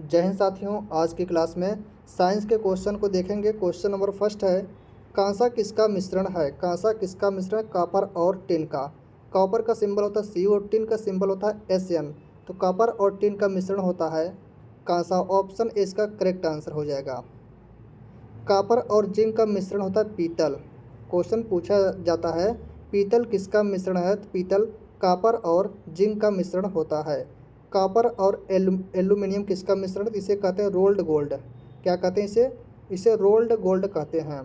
जय हिंद साथियों, आज की क्लास में साइंस के क्वेश्चन को देखेंगे। क्वेश्चन नंबर फर्स्ट है, कांसा किसका मिश्रण है? कांसा किसका मिश्रण? कॉपर और टिन का। कॉपर का सिंबल होता है Cu और टिन का सिंबल होता है Sn। तो कॉपर और टिन का मिश्रण होता है कांसा। ऑप्शन ए इसका करेक्ट आंसर हो जाएगा। कॉपर और जिंक का मिश्रण होता है पीतल। क्वेश्चन पूछा जाता है पीतल किसका मिश्रण है? तो पीतल कॉपर और जिंक का मिश्रण होता है। कॉपर और एल्यूमिनियम किसका मिश्रण? इसे कहते हैं रोल्ड गोल्ड। क्या कहते हैं इसे रोल्ड गोल्ड कहते हैं।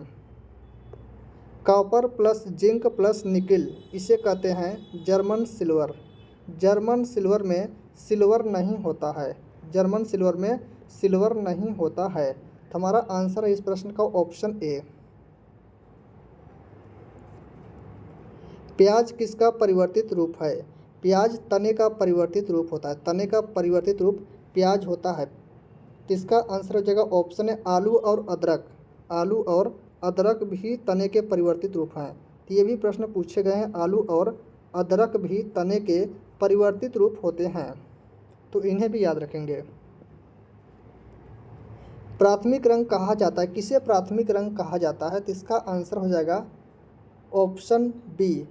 Copper plus zinc plus nickel इसे कहते हैं जर्मन सिल्वर। जर्मन सिल्वर में सिल्वर नहीं होता है। जर्मन सिल्वर में सिल्वर नहीं होता है। तो हमारा आंसर है इस प्रश्न का ऑप्शन ए। प्याज किसका परिवर्तित रूप है? प्याज तने का परिवर्तित रूप होता है। तने का परिवर्तित रूप प्याज होता है। इसका आंसर हो जाएगा ऑप्शन है आलू और अदरक। आलू और अदरक भी तने के परिवर्तित रूप हैं। तो ये भी प्रश्न पूछे गए हैं, आलू और अदरक भी तने के परिवर्तित रूप होते हैं, तो इन्हें भी याद रखेंगे। प्राथमिक रंग कहा जाता है, किसे प्राथमिक रंग कहा जाता है? तो इसका आंसर हो जाएगा ऑप्शन बी,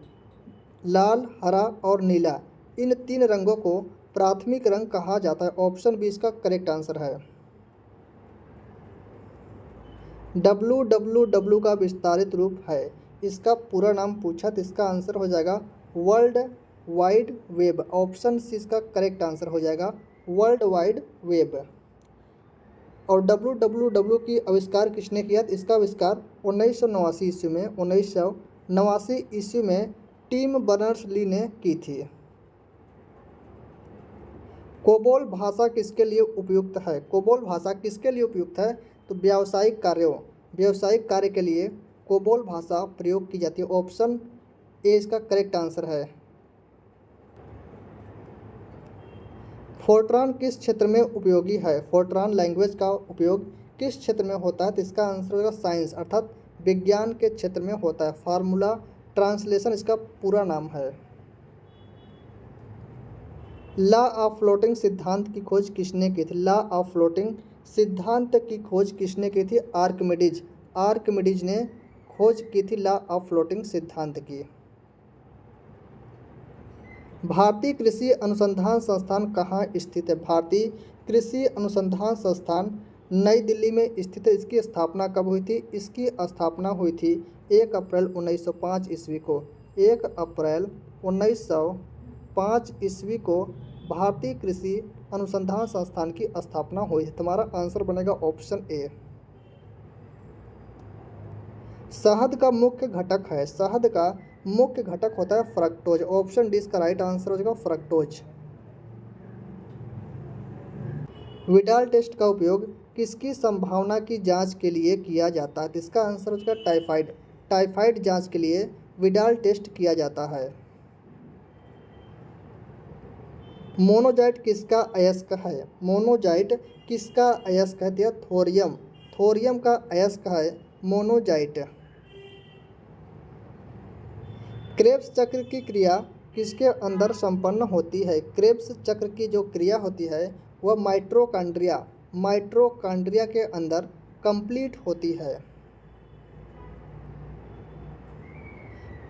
लाल, हरा और नीला। इन तीन रंगों को प्राथमिक रंग कहा जाता है। ऑप्शन बी इसका करेक्ट आंसर है। WWW का विस्तारित रूप है, इसका पूरा नाम पूछा तो इसका आंसर हो जाएगा world wide web. Option C इसका करेक्ट आंसर हो जाएगा वर्ल्ड वाइड वेब। और WWW की आविष्कार किसने किया? तो इसका आविष्कार 1989 ईस्वी में 1989 ईस्वी में टिम बर्नर्स-ली ने की थी। कोबोल भाषा किसके लिए उपयुक्त है? कोबोल भाषा किसके लिए उपयुक्त है? तो व्यावसायिक कार्य के लिए कोबोल भाषा प्रयोग की जाती है। ऑप्शन ए इसका करेक्ट आंसर है। फोर्ट्रान किस क्षेत्र में उपयोगी है? फोर्ट्रान लैंग्वेज का उपयोग किस क्षेत्र में होता है? तो इसका आंसर होगा साइंस अर्थात विज्ञान के क्षेत्र में होता है। फार्मूला ट्रांसलेशन इसका पूरा नाम है। लॉ ऑफ फ्लोटिंग सिद्धांत की खोज किसने की थी? लॉ ऑफ फ्लोटिंग सिद्धांत की खोज किसने की थी? आर्किमिडीज। आर्किमिडीज ने खोज की थी लॉ ऑफ फ्लोटिंग सिद्धांत की। भारतीय कृषि अनुसंधान संस्थान कहाँ स्थित है? भारतीय कृषि अनुसंधान संस्थान नई दिल्ली में स्थित है। इसकी स्थापना कब हुई थी? इसकी स्थापना हुई थी 1 अप्रैल 1905 ईस्वी को। 1 अप्रैल 1905 ईस्वी को भारतीय कृषि अनुसंधान संस्थान की स्थापना हुई। तुम्हारा आंसर बनेगा ऑप्शन ए। शहद का मुख्य घटक है, शहद का मुख्य घटक होता है फ्रक्टोज। ऑप्शन डी इसका राइट आंसर हो जाएगा फ्रक्टोज। विडाल टेस्ट का उपयोग किसकी संभावना की जांच के लिए किया जाता है? तो इसका आंसर हो जाएगा टाइफाइड। टाइफाइड जांच के लिए विडाल टेस्ट किया जाता है। मोनोजाइट किसका अयस्क है? मोनोजाइट किसका अयस्क है? तो थोरियम। थोरियम का अयस्क है मोनोजाइट। क्रेब्स चक्र की क्रिया किसके अंदर संपन्न होती है? क्रेब्स चक्र की जो क्रिया होती है वह माइटोकॉन्ड्रिया के अंदर कंप्लीट होती है।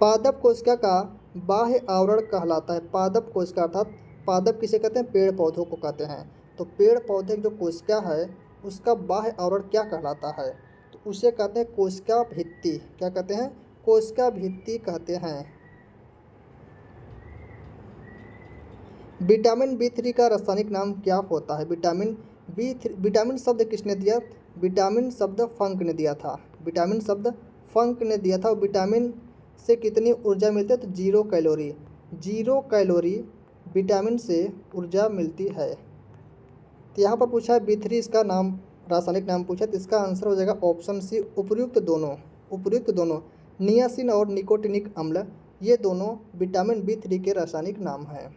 पादप कोशिका का बाह्य आवरण कहलाता है। पादप कोशिका अर्थात पादप किसे कहते हैं? पेड़ पौधों को कहते हैं। तो पेड़ पौधे की जो कोशिका है उसका बाह्य आवरण क्या कहलाता है? तो उसे कहते हैं कोशिका भित्ति। क्या कहते हैं? कोशिका भित्ति कहते हैं। विटामिन B3 का रासायनिक नाम क्या होता है? विटामिन शब्द किसने दिया? विटामिन शब्द फंक ने दिया था। विटामिन शब्द फंक ने दिया था। विटामिन से कितनी ऊर्जा मिलती है? तो 0 कैलोरी। 0 कैलोरी विटामिन से ऊर्जा मिलती है। तो यहाँ पर पूछा है B3 इसका नाम, रासायनिक नाम पूछा, तो इसका आंसर हो जाएगा ऑप्शन सी उपर्युक्त दोनों। उपर्युक्त दोनों नियासिन और निकोटिनिक अम्ल ये दोनों विटामिन B3 के रासायनिक नाम हैं।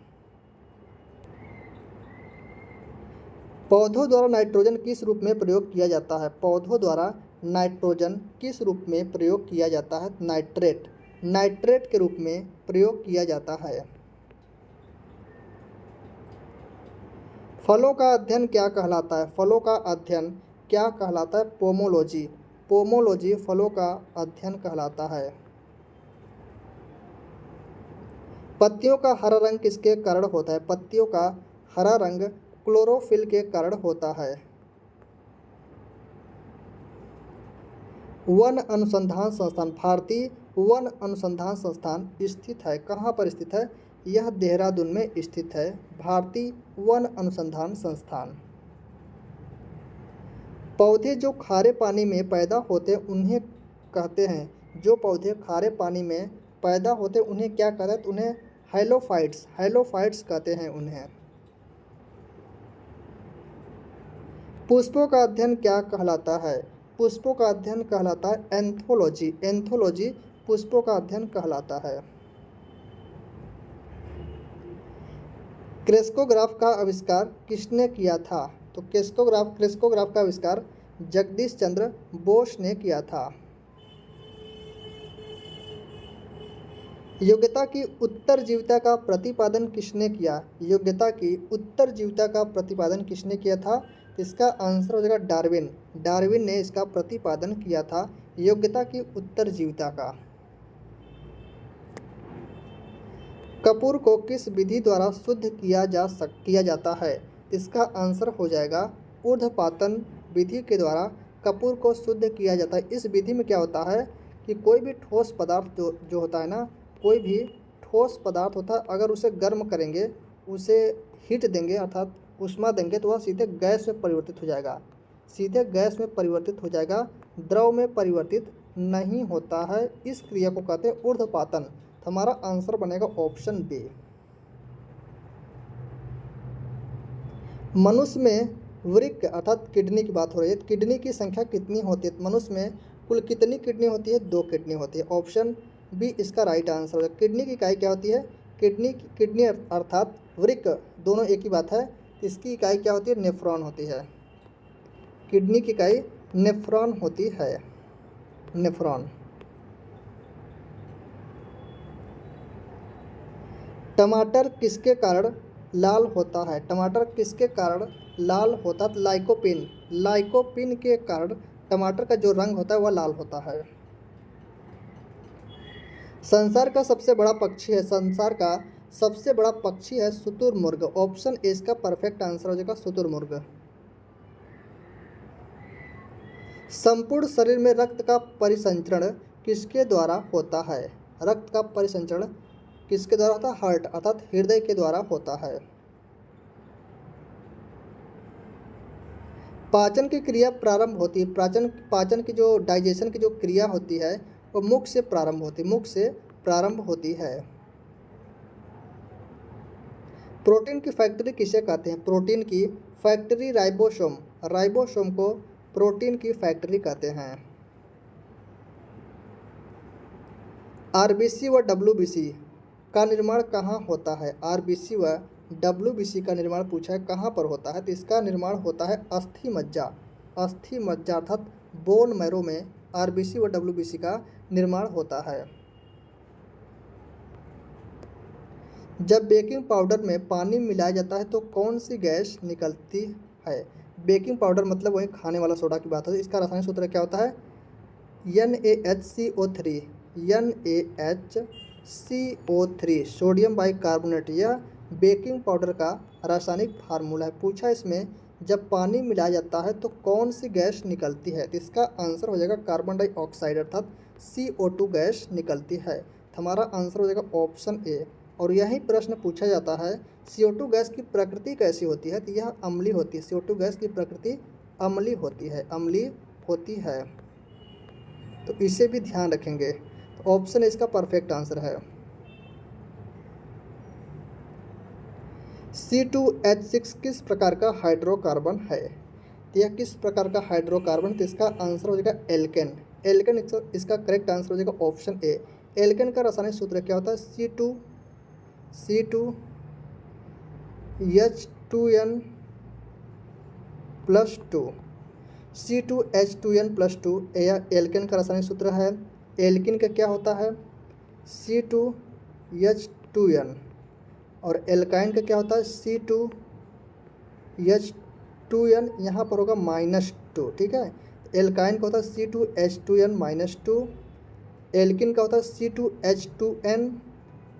पौधों द्वारा नाइट्रोजन किस रूप में प्रयोग किया जाता है? पौधों द्वारा नाइट्रोजन किस रूप में प्रयोग किया जाता है? नाइट्रेट। नाइट्रेट के रूप में प्रयोग किया जाता है। फलों का अध्ययन क्या कहलाता है? फलों का अध्ययन क्या कहलाता है? पोमोलॉजी। पोमोलॉजी फलों का अध्ययन कहलाता है। पत्तियों का हरा रंग किसके कारण होता है? पत्तियों का हरा रंग क्लोरोफिल के कारण होता है। वन अनुसंधान संस्थान, भारतीय वन अनुसंधान संस्थान स्थित है, कहाँ पर स्थित है? यह देहरादून में स्थित है, भारतीय वन अनुसंधान संस्थान। पौधे जो खारे पानी में पैदा होते हैं उन्हें कहते हैं, जो पौधे खारे पानी में पैदा होते हैं उन्हें क्या कहते हैं? उन्हें हैलोफाइट्स, हैलोफाइट्स कहते हैं उन्हें। पुष्पों का अध्ययन क्या कहलाता है? पुष्पों का अध्ययन कहलाता है एंथोलॉजी। एंथोलॉजी पुष्पों का अध्ययन कहलाता है। क्रेस्कोग्राफ का आविष्कार किसने किया था? तो क्रेस्कोग्राफ का आविष्कार जगदीश चंद्र बोस ने किया था। योग्यता की उत्तरजीविता का प्रतिपादन किसने किया? योग्यता की उत्तरजीविता का प्रतिपादन किसने किया था? इसका आंसर हो जाएगा डार्विन। डार्विन ने इसका प्रतिपादन किया था, योग्यता की उत्तरजीविता का। कपूर को किस विधि द्वारा शुद्ध किया जाता है? इसका आंसर हो जाएगा ऊर्ध्वपातन विधि के द्वारा कपूर को शुद्ध किया जाता है। इस विधि में क्या होता है कि कोई भी ठोस पदार्थ जो होता है ना, कोई भी ठोस पदार्थ होता है, अगर उसे गर्म करेंगे, उसे हीट देंगे अर्थात ऊष्मा देंगे, तो वह सीधे गैस में परिवर्तित हो जाएगा, सीधे गैस में परिवर्तित हो जाएगा, द्रव में परिवर्तित नहीं होता है। इस क्रिया को कहते हैं ऊर्ध्वपातन। हमारा आंसर बनेगा ऑप्शन बी। मनुष्य में वृक्क अर्थात किडनी की बात हो रही है, किडनी की संख्या कितनी होती है? मनुष्य में कुल कितनी किडनी होती है? 2 किडनी होती है। ऑप्शन बी इसका राइट आंसर है। किडनी की इकाई क्या होती है? किडनी अर्थात वृक्क दोनों एक ही बात है। इसकी इकाई क्या होती है? नेफ्रॉन होती है। किडनी की इकाई नेफ्रॉन होती है, नेफ्रॉन। टमाटर किसके कारण लाल होता है? टमाटर किसके कारण लाल होता है? लाइकोपिन, लाइकोपिन के कारण टमाटर का जो रंग होता है वह लाल होता है। संसार का सबसे बड़ा पक्षी है, संसार का सबसे बड़ा पक्षी है शुतुरमुर्ग। ऑप्शन ए इसका परफेक्ट आंसर हो जाएगा शुतुरमुर्ग। संपूर्ण शरीर में रक्त का परिसंचरण किसके द्वारा होता है? रक्त का परिसंचरण किसके द्वारा होता है? हार्ट अर्थात हृदय के द्वारा होता है। पाचन की क्रिया प्रारंभ होती है, पाचन की जो डाइजेशन की जो क्रिया होती है वो मुख से प्रारंभ होती है, मुख से प्रारंभ होती है। प्रोटीन की फैक्ट्री किसे कहते हैं? प्रोटीन की फैक्ट्री राइबोसोम, राइबोसोम को प्रोटीन की फैक्ट्री कहते हैं। आरबीसी व डब्ल्यूबीसी का निर्माण कहाँ होता है? आरबीसी व डब्ल्यूबीसी का निर्माण पूछा है कहाँ पर होता है? तो इसका निर्माण होता है अस्थि मज्जा, अस्थि मज्जा अर्थात बोन मैरो में आरबीसी व डब्ल्यूबीसी का निर्माण होता है। जब बेकिंग पाउडर में पानी मिलाया जाता है तो कौन सी गैस निकलती है? बेकिंग पाउडर मतलब वही खाने वाला सोडा की बात है। इसका रासायनिक सूत्र क्या होता है? NaHCO3, NaHCO3 sodium bicarbonate. यह बेकिंग पाउडर का रासायनिक फार्मूला है। पूछा इसमें जब पानी मिलाया जाता है तो कौन सी गैस निकलती है? तो इसका आंसर हो जाएगा कार्बन डाइऑक्साइड अर्थात CO2 गैस निकलती है। हमारा आंसर हो जाएगा ऑप्शन ए। और यही प्रश्न पूछा जाता है CO2 गैस की प्रकृति कैसी होती है? तो यह अम्लीय होती है। CO2 गैस की प्रकृति अम्लीय होती है, अम्लीय होती है, तो इसे भी ध्यान रखेंगे। तो ऑप्शन इसका परफेक्ट आंसर है। C2H6 किस प्रकार का हाइड्रोकार्बन है? तो यह किस प्रकार का हाइड्रोकार्बन? तो इसका आंसर हो जाएगा एल्केन। एल्केन इसका करेक्ट आंसर हो जाएगा ऑप्शन ए। एल्केन का रासायनिक सूत्र क्या होता है? C2H2n+2, C2H2n+2 यह एल्केन का रासायनिक सूत्र है। एल्किन का क्या होता है? C2H2n। और एल्काइन का क्या होता है? H2n, यहाँ पर होगा -2, ठीक है। एल्काइन का होता है C2H2n-2, एल्किन का होता है C2H2n,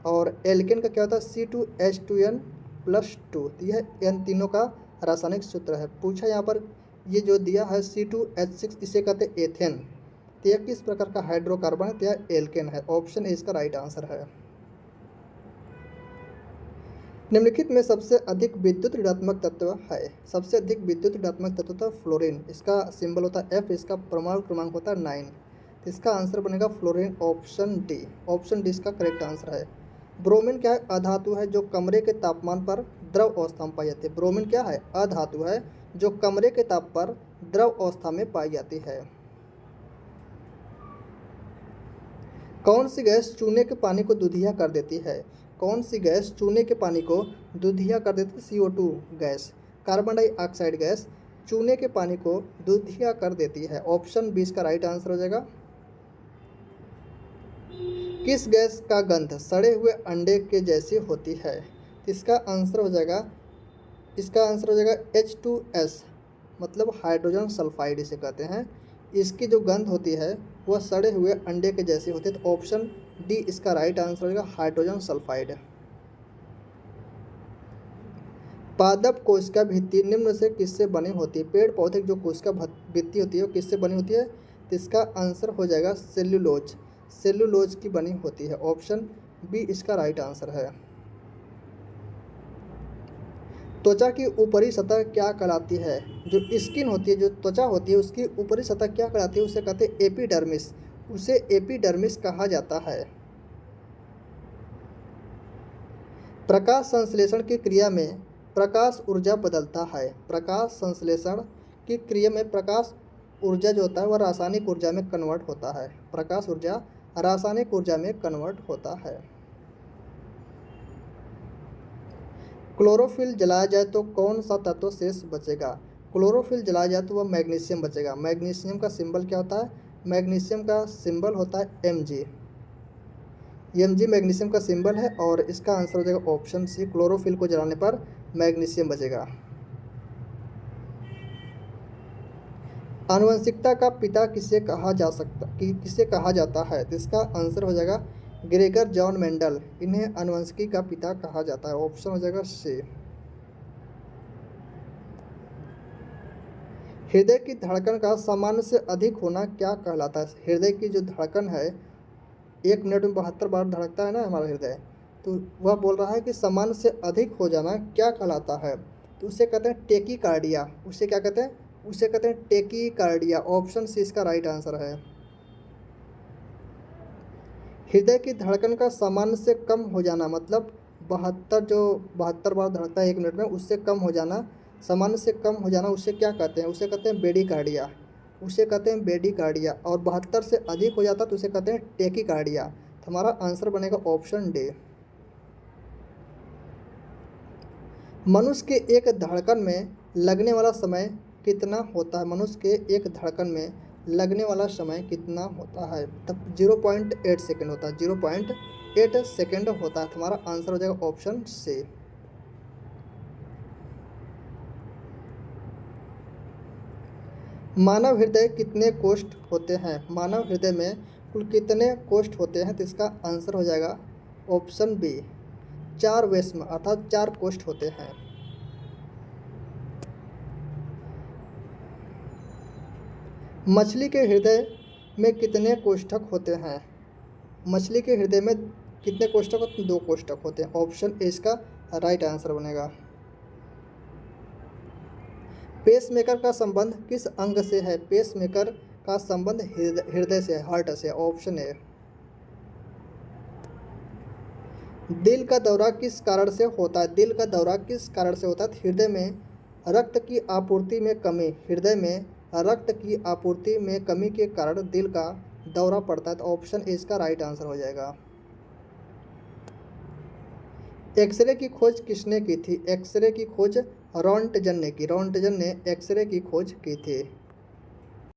और एल्केन का क्या होता है C2H2n+2। तो यह इन तीनों का रासायनिक सूत्र है। पूछा यहाँ पर ये जो दिया है C2H6, इसे कहते हैं एथेन। तो यह किस प्रकार का हाइड्रोकार्बन है? तो यह एल्केन है। ऑप्शन ए इसका राइट आंसर है। निम्नलिखित में सबसे अधिक विद्युत ऋणात्मक तत्व है। सबसे अधिक विद्युत ऋणात्मक तत्व होता है फ्लोरीन, इसका सिंबल होता है F, इसका परमाणु क्रमांक होता है 9। तो इसका आंसर बनेगा fluorine, option D. Option D इसका करेक्ट आंसर है। ब्रोमीन क्या है? अधातु है जो कमरे के तापमान पर द्रव अवस्था में पाई जाती है। ब्रोमीन क्या है? अधातु है जो कमरे के ताप पर द्रव अवस्था में पाई जाती है। कौन सी गैस चूने के पानी को दुधिया कर देती है? कौन सी गैस चूने के पानी को दुधिया कर देती है? CO2 gas, carbon dioxide gas चूने के पानी को दुधिया कर देती है। ऑप्शन बी इसका राइट आंसर हो जाएगा। किस गैस का गंध सड़े हुए अंडे के जैसी होती है? इसका आंसर हो जाएगा H2S, मतलब हाइड्रोजन सल्फाइड इसे कहते हैं। इसकी जो गंध होती है वह सड़े हुए अंडे के जैसी होती है। तो ऑप्शन डी इसका राइट आंसर हो जाएगा, हाइड्रोजन सल्फाइड। पादप कोशिका भित्ति निम्न से किससे बनी होती है? पेड़ पौधे की जो कोशिका भित्ति होती है वो किससे बनी होती है? तो इसका आंसर हो जाएगा सेल्यूलोज, सेल्यूलोज की बनी होती है। ऑप्शन बी इसका राइट आंसर है। त्वचा की ऊपरी सतह क्या कहलाती है? जो स्किन होती है, जो त्वचा होती है, उसकी ऊपरी सतह क्या कहलाती है? उसे कहते हैं एपिडर्मिस, उसे एपिडर्मिस कहा जाता है। प्रकाश संश्लेषण की क्रिया में प्रकाश ऊर्जा बदलता है। प्रकाश संश्लेषण की क्रिया में प्रकाश ऊर्जा जो होता है वह रासायनिक ऊर्जा में कन्वर्ट होता है। प्रकाश ऊर्जा रासायनिक ऊर्जा में कन्वर्ट होता है। क्लोरोफिल जलाया जाए तो कौन सा तत्व शेष बचेगा? क्लोरोफिल जलाया जाए तो वह मैग्नीशियम बचेगा। मैग्नीशियम का सिंबल क्या होता है? मैग्नीशियम का सिंबल होता है Mg। Mg मैग्नीशियम का सिंबल है और इसका आंसर हो जाएगा ऑप्शन सी, क्लोरोफिल को जलाने पर मैग्नीशियम बचेगा। आनुवंशिकता का पिता किसे कहा जाता है? तो इसका आंसर हो जाएगा ग्रेगर जॉन मेंडल, इन्हें आनुवंशिकी का पिता कहा जाता है। ऑप्शन हो जाएगा सी। हृदय की धड़कन का सामान्य से अधिक होना क्या कहलाता है? हृदय की जो धड़कन है 1 मिनट में 72 बार धड़कता है ना हमारा हृदय, तो वह बोल रहा है कि सामान्य से अधिक हो जाना क्या कहलाता है? तो उसे कहते हैं टेकीकार्डिया। उसे क्या कहते हैं? उसे कहते हैं टेकीकार्डिया। ऑप्शन सी इसका राइट आंसर है। हृदय की धड़कन का सामान्य से कम हो जाना, मतलब 72 बार धड़कता है 1 मिनट में, उससे कम हो जाना, सामान्य से कम हो जाना, उसे क्या कहते हैं? उसे कहते हैं बेडिकार्डिया। उसे कहते हैं बेडिकार्डिया। और 72 से अधिक हो जाता तो उसे कहते हैं टेकीकार्डिया। तो हमारा आंसर बनेगा ऑप्शन डी। मनुष्य के एक धड़कन में लगने वाला समय कितना होता है? मनुष्य के एक धड़कन में लगने वाला समय कितना होता है? तब 0.8 सेकेंड होता है। 0.8 सेकेंड होता है। हमारा आंसर हो जाएगा ऑप्शन सी। मानव हृदय कितने कोष्ठ होते हैं? मानव हृदय में कुल कितने कोष्ठ होते हैं? तो इसका आंसर हो जाएगा ऑप्शन बी, 4 वेश्म अर्थात 4 कोष्ठ होते हैं। मछली के हृदय में कितने कोष्ठक होते हैं? मछली के हृदय में कितने कोष्ठक होते हैं? 2 कोष्ठक होते हैं। ऑप्शन ए इसका राइट आंसर बनेगा। पेसमेकर का संबंध किस अंग से है? पेसमेकर का संबंध हृदय से, हार्ट से। Option A. दिल का दौरा किस कारण से होता है? दिल का दौरा किस कारण से होता है? हृदय में रक्त की आपूर्ति में कमी, हृदय में रक्त की आपूर्ति में कमी के कारण दिल का दौरा पड़ता है। तो ऑप्शन ए इसका राइट आंसर हो जाएगा। एक्सरे की खोज किसने की थी? एक्सरे की खोज रॉन्टजन ने की। रॉन्टजन ने एक्सरे की खोज की थी।